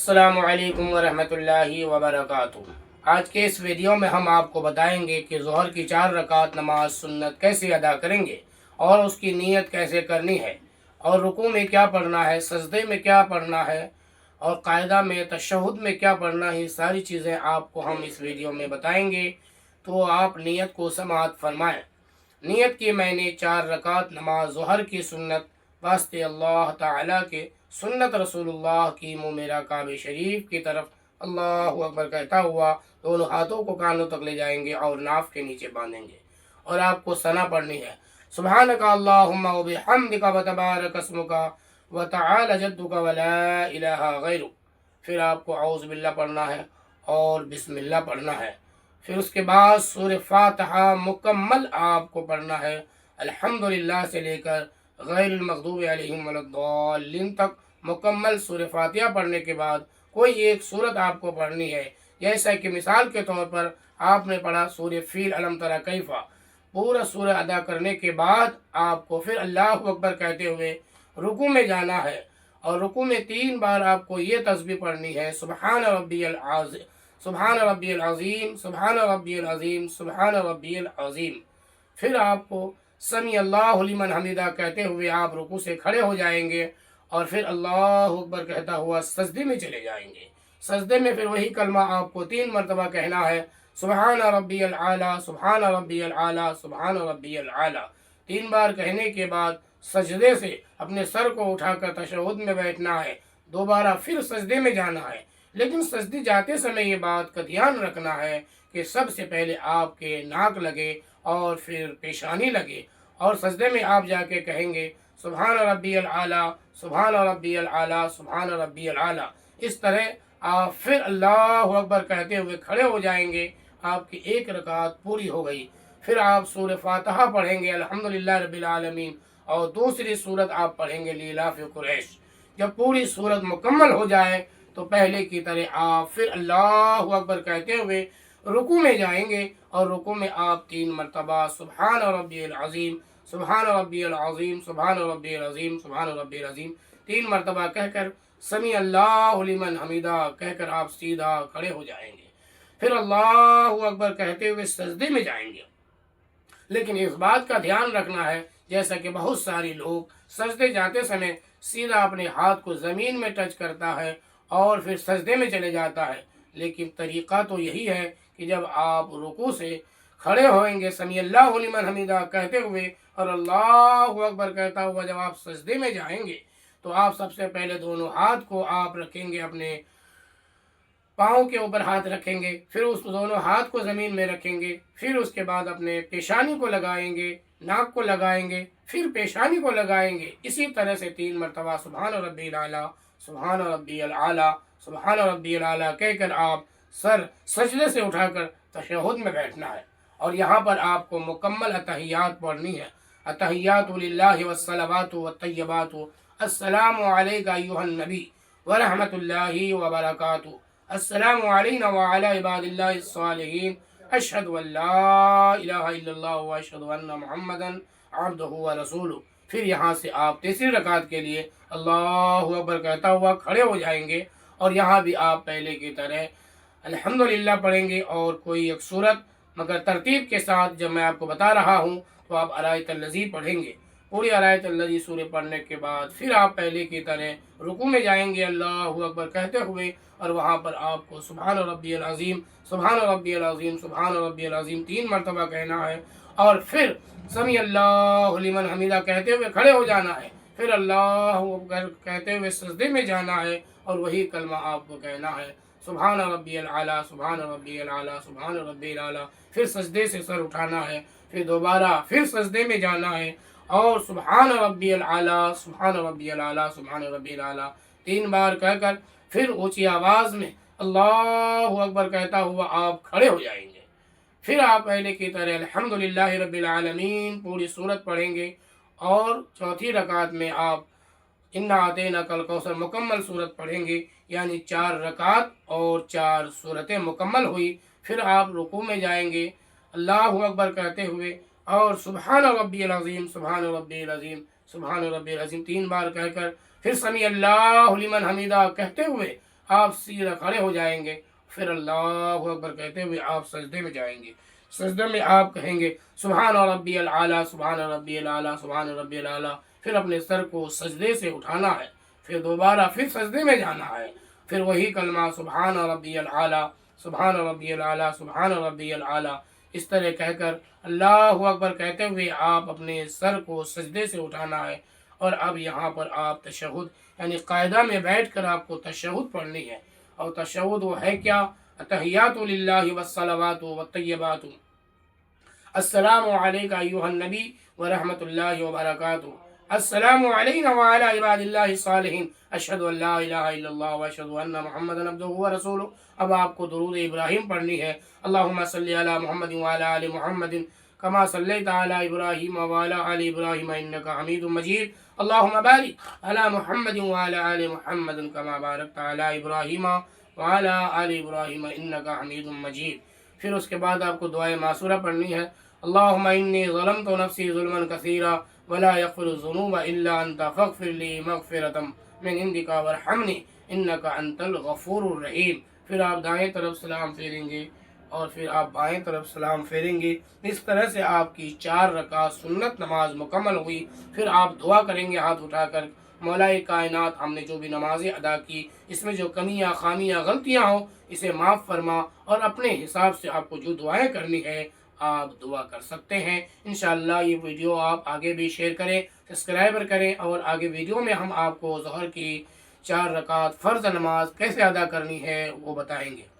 अस्सलामु अलैकुम वरहमतुल्लाहि वबरकातुहू। आज के इस वीडियो में हम आपको बताएंगे कि ज़ोहर की 4 रकात नमाज सुन्नत कैसे अदा करेंगे और उसकी नीयत कैसे करनी है और रुकू में क्या पढ़ना है, सजदे में क्या पढ़ना है और कायदा में तशहुद में क्या पढ़ना है। सारी चीज़ें आपको हम इस वीडियो में बताएंगे, तो आप नीयत को समाअत फरमाएँ। नियत की मैंने 4 रकात नमाज ज़ोहर की सुन्नत वास्ते अल्लाह ताला के, सुन्नत रसूलुल्लाह की मुँह मेरा काबे शरीफ की तरफ अल्लाहु अकबर कहता हुआ दोनों हाथों को कानों तक ले जाएंगे और नाफ के नीचे बांधेंगे और आपको सना पढ़नी है। सुब्हानका अल्लाहुम्मा व बिहम्दिका व तबारक अस्मुका व तआला जद्दुका व ला इलाहा गैरुक। फिर आपको औज़ु बिल्लाह पढ़ना है और बिस्मिल्लाह पढ़ना है। फिर उसके बाद सूरह फातिहा मुकम्मल आपको पढ़ना है, अल्हम्दुलिल्लाह से लेकर गैरुल मग़दूबि अलैहिम वलद्दाल्लीन तक। मुकम्मल सूरह फातिहा पढ़ने के बाद कोई एक सूरत आपको पढ़नी है, जैसा कि मिसाल के तौर पर आपने पढ़ा सूरह फील अलम तरा कैफ़ा। पूरा सूरह अदा करने के बाद आपको फिर अल्लाहु अकबर कहते हुए रुकू में जाना है और रुकू में 3 बार आपको ये तस्बीह पढ़नी है, सुब्हान रब्बियल आज़ीम, सुब्हान रब्बियल अज़ीम, सुब्हान रब्बियल अज़ीम, सुब्हान रब्बियल अज़ीम। फिर आपको समी अल्लाहु लिमन हमीदा कहते हुए आप रुकू से खड़े हो जाएंगे और फिर अल्लाहु अकबर कहता हुआ सजदे में चले जाएंगे। सजदे में फिर वही कलमा आपको 3 मरतबा कहना है, सुब्हान रब्बियल आला, सुब्हान रब्बियल आला, सुब्हान रब्बियल आला। 3 बार कहने के बाद सजदे से अपने सर को उठाकर तशहुद में बैठना है। दोबारा फिर सजदे में जाना है, लेकिन सजदे जाते समय ये बात का ध्यान रखना है कि सबसे पहले आपके नाक लगे और फिर पेशानी लगे और सजदे में आप जाके कहेंगे सुब्हान रब्बियल आला, सुब्हान रब्बियल आला, सुब्हान रब्बियल आला। इस तरह आप फिर अल्लाहु अकबर कहते हुए खड़े हो जाएंगे। आपकी 1 रकात पूरी हो गई। फिर आप सूरह फातिहा पढ़ेंगे अल्हम्दुलिल्लाह रब्बिल आलमीन और दूसरी सूरत आप पढ़ेंगे लीलाफ़ कुरैश। जब पूरी सूरत मुकम्मल हो जाए तो पहले की तरह आप फिर अल्लाहु अकबर कहते हुए रुकू में जाएंगे और रुकू में आप 3 मरतबा सुब्हान रब्बियल अज़ीम, सुब्हान रब्बियल अज़ीम, सुब्हान रब्बियल अज़ीम, सुब्हान रब्बियल अज़ीम 3 मरतबा कहकर समी अल्लाहु लिमन हमीदा कहकर आप सीधा खड़े हो जाएंगे। फिर अल्लाहु अकबर कहते हुए सजदे में जाएंगे। लेकिन इस बात का ध्यान रखना है, जैसा कि बहुत सारे लोग सजदे जाते समय सीधा अपने हाथ को ज़मीन में टच करता है और फिर सजदे में चले जाता है। लेकिन तरीक़ा तो यही है कि जब आप रुकू से खड़े होएंगे समी अल्लाहु लिमन हमीदा कहते हुए और अल्लाहु अकबर कहता हुआ जब आप सजदे में जाएंगे तो आप सबसे पहले दोनों हाथ को आप रखेंगे, अपने पाँव के ऊपर हाथ रखेंगे, फिर उस दोनों हाथ को ज़मीन में रखेंगे, फिर उसके बाद अपने पेशानी को लगाएंगे, नाक को लगाएंगे, फिर पेशानी को लगाएंगे। इसी तरह से 3 मरतबा सुब्हान रब्बियल आला, सुब्हान रब्बियल आला, सुब्हान रब्बियल आला कहकर आप सर सजदे से उठाकर तशहुद में बैठना है। और यहाँ पर आपको मुकम्मल अतहियात पढ़नी है। अतहियातु लिल्लाहि वस्सलावातु वत्तय्यबातु, अस्सलामु अलैका अय्युहन नबी व रहमतुल्लाहि व बरकातुहू, अस्सलामु अलैना व अला इबादिल्लाहिस सालिहीन, अशहदु अल्ला इलाहा इल्लल्लाह व अशहदु अन्ना मुहम्मदन अब्दुहु व रसूलुहू। फिर यहाँ से आप तीसरी रकात के लिए अल्लाहु अकबर कहता हुआ खड़े हो जाएंगे और यहाँ भी आप पहले की तरह अल्हम्दुलिल्लाह पढ़ेंगे और कोई एक सूरत, मगर तरतीब के साथ जब मैं आपको बता रहा हूँ तो आप आयतुल लज़ी पढ़ेंगे। पूरी आयतुल लज़ी सूरह पढ़ने के बाद फिर आप पहले की तरह रुकू में जाएंगे अल्लाहु अकबर कहते हुए और वहाँ पर आपको सुब्हान रब्बियल अज़ीम, सुब्हान रब्बियल अज़ीम, सुब्हान रब्बियल अज़ीम 3 मरतबा कहना है और फिर समी अल्लाहु लिमन हमीदा कहते हुए खड़े हो जाना है। फिर अल्लाहु अकबर कहते हुए सजदे में जाना है और वही कलमा आपको कहना है, सुब्हान रब्बियल आला, सुब्हान रब्बियल आला, सुब्हान रब्बियल आला। फिर सजदे से सर उठाना है, फिर दोबारा फिर सजदे में जाना है और सुब्हान रब्बियल आला, सुब्हान रब्बियल आला, सुब्हान रब्बियल आला 3 बार कहकर फिर ऊंची आवाज़ में अल्लाहु अकबर कहता हुआ आप खड़े हो जाएंगे। फिर आप पहले की तरह अल्हम्दुलिल्लाहि रब्बिल आलमीन पूरी सूरत पढ़ेंगे और चौथी रकात में आप इन्ना अतैनाकल कौसर मुकम्मल सूरत पढ़ेंगे। यानी 4 रकात और 4 सूरतें मुकम्मल हुई। फिर आप रुकू में जाएंगे अल्लाहु अकबर कहते हुए और सुब्हान रब्बियल अज़ीम, सुब्हान रब्बियल अज़ीम, सुब्हान रब्बियल अज़ीम 3 बार कहकर फिर समी अल्लाहु लिमन हमीदा कहते हुए آپ سیدھا کھڑے ہو جائیں گے، پھر اللہ اکبر کہتے ہوئے آپ سجدے میں جائیں گے۔ سجدے میں آپ کہیں گے سبحان ربی العلیٰ، سبحان ربی العلیٰ، سبحان ربی العلیٰ۔ پھر اپنے سر کو سجدے سے اٹھانا ہے، پھر دوبارہ پھر سجدے میں جانا ہے، پھر وہی کلمہ سبحان ربی العلیٰ، سبحان ربی العلیٰ، سبحان ربی العلیٰ، اس طرح کہہ کر اللہ اکبر کہتے ہوئے آپ اپنے سر کو سجدے سے اٹھانا ہے۔ اور اب یہاں پر آپ تشہد یعنی قاعدہ میں بیٹھ کر آپ کو تشہد پڑھنی ہے، اور تشہد وہ ہے کیا؟ التحیات للہ والصلوات والطیبات، السلام علیکہ ایہا النبی ورحمۃ اللہ وبرکاتہ، السلام علینا وعلی عباد اللہ الصالحین، اشہد ان لا الہ الا اللہ واشہد ان محمدا عبدہ ورسولہ۔ اب آپ کو درود ابراہیم پڑھنی ہے، اللہم صلی علی محمد وعلی آل محمد کما صلیت علی ابراہیم وعلی آل ابراہیم انکا حمید مجید، اللہم بارک علی محمد وعلی آل محمد کما بارکت علی ابراہیم وعلی آل ابراہیم انکا حمید مجید۔ پھر اس کے بعد آپ کو دعائے معصورہ پڑھنی ہے، اللہم انی ظلمت نفسی ظلما کثیرا ولا یغفر الذنوب الا انت فاغفر لی مغفرۃ من عندک وارحمنی انک انت الغفور الرحیم۔ پھر آپ دائیں طرف سلام پھیریں گے اور پھر آپ بائیں طرف سلام پھیریں گے۔ اس طرح سے آپ کی 4 رکعت سنت نماز مکمل ہوئی۔ پھر آپ دعا کریں گے ہاتھ اٹھا کر، مولا کائنات ہم نے جو بھی نمازیں ادا کی اس میں جو کمیاں خامیاں غلطیاں ہوں اسے معاف فرما، اور اپنے حساب سے آپ کو جو دعائیں کرنی ہے آپ دعا کر سکتے ہیں۔ انشاءاللہ یہ ویڈیو آپ آگے بھی شیئر کریں، سبسکرائبر کریں، اور آگے ویڈیو میں ہم آپ کو ظہر کی 4 رکعت فرض نماز کیسے ادا کرنی ہے وہ بتائیں گے۔